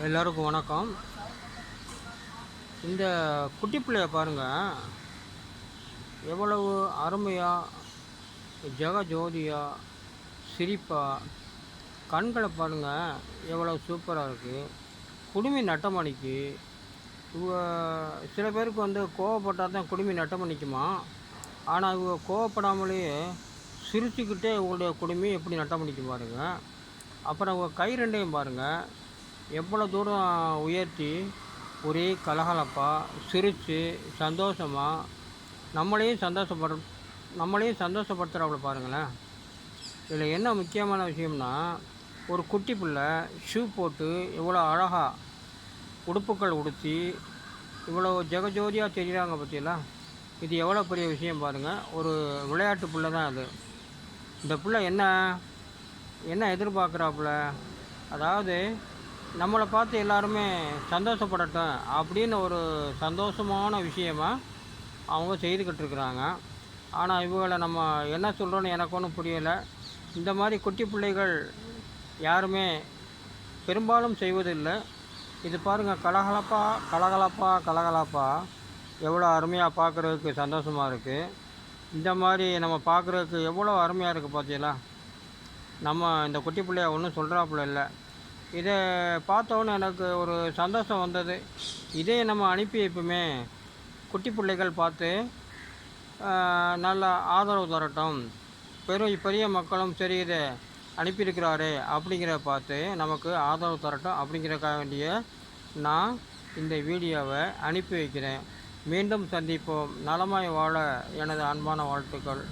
எல்லோருக்கும் வணக்கம். இந்த குட்டி பிள்ளைய பாருங்கள், எவ்வளவு அருமையாக ஜெகஜோதியாக சிரிப்பாக கண்களை பாருங்கள், எவ்வளோ சூப்பராக இருக்குது. குடுமி நட்டமணிக்கு இவ சில பேருக்கு கோவப்பட்டால் தான் குடுமி நட்டமணிக்குமா. ஆனால் இவங்க கோவப்படாமலேயே சிரிச்சுக்கிட்டே இவங்களுடைய குடுமி எப்படி நட்டமணிக்கும் பாருங்கள். அப்புறம் இவங்க கை ரெண்டையும் பாருங்கள், எவ்வளோ தூரம் உயர்த்தி ஒரே கலகலப்பாக சிரித்து சந்தோஷமாக நம்மளையும் சந்தோஷப்படுத்துகிறாப்புல பாருங்களேன். இதில் என்ன முக்கியமான விஷயம்னா, ஒரு குட்டி பிள்ளை ஷூ போட்டு இவ்வளோ அழகாக உடுப்புக்கள் உடுத்தி இவ்வளோ ஜெகஜோதியாக தெரிகிறாங்க பற்றியெல்லா. இது எவ்வளோ பெரிய விஷயம் பாருங்கள். ஒரு விளையாட்டு பிள்ளை தான் அது. இந்த பிள்ளை என்ன எதிர்பார்க்குறாப்புல, அதாவது நம்மளை பார்த்து எல்லாருமே சந்தோஷப்படட்டும் அப்படின்னு ஒரு சந்தோஷமான விஷயமாக அவங்க செய்துக்கிட்டு இருக்கிறாங்க. ஆனால் இவங்களை நம்ம என்ன சொல்கிறோன்னு எனக்கு ஒன்றும் புரியலை. இந்த மாதிரி குட்டி பிள்ளைகள் யாருமே பெரும்பாலும் செய்வதில்லை. இது பாருங்கள், கலகலப்பாக எவ்வளோ அருமையாக பார்க்குறதுக்கு சந்தோஷமாக இருக்குது. இந்த மாதிரி நம்ம பார்க்குறதுக்கு எவ்வளோ அருமையாக இருக்குது பார்த்தீங்களா. நம்ம இந்த குட்டி பிள்ளைய ஒன்றும் சொல்கிறாப்புல இல்லை. இதை பார்த்தோன்னே எனக்கு ஒரு சந்தோஷம் வந்தது. இதே நம்ம அனுப்பி வைப்போமே, குட்டி பிள்ளைகள் பார்த்து நல்லா ஆதரவு தரட்டும், பெரிய மக்களும் சரி இதை அனுப்பியிருக்கிறாரு அப்படிங்கிறத பார்த்து நமக்கு ஆதரவு தரட்டும் அப்படிங்கிறக்காக வேண்டிய நான் இந்த வீடியோவை அனுப்பி வைக்கிறேன். மீண்டும் சந்திப்போம். நலமாய் வாழ எனது அன்பான வாழ்த்துக்கள்.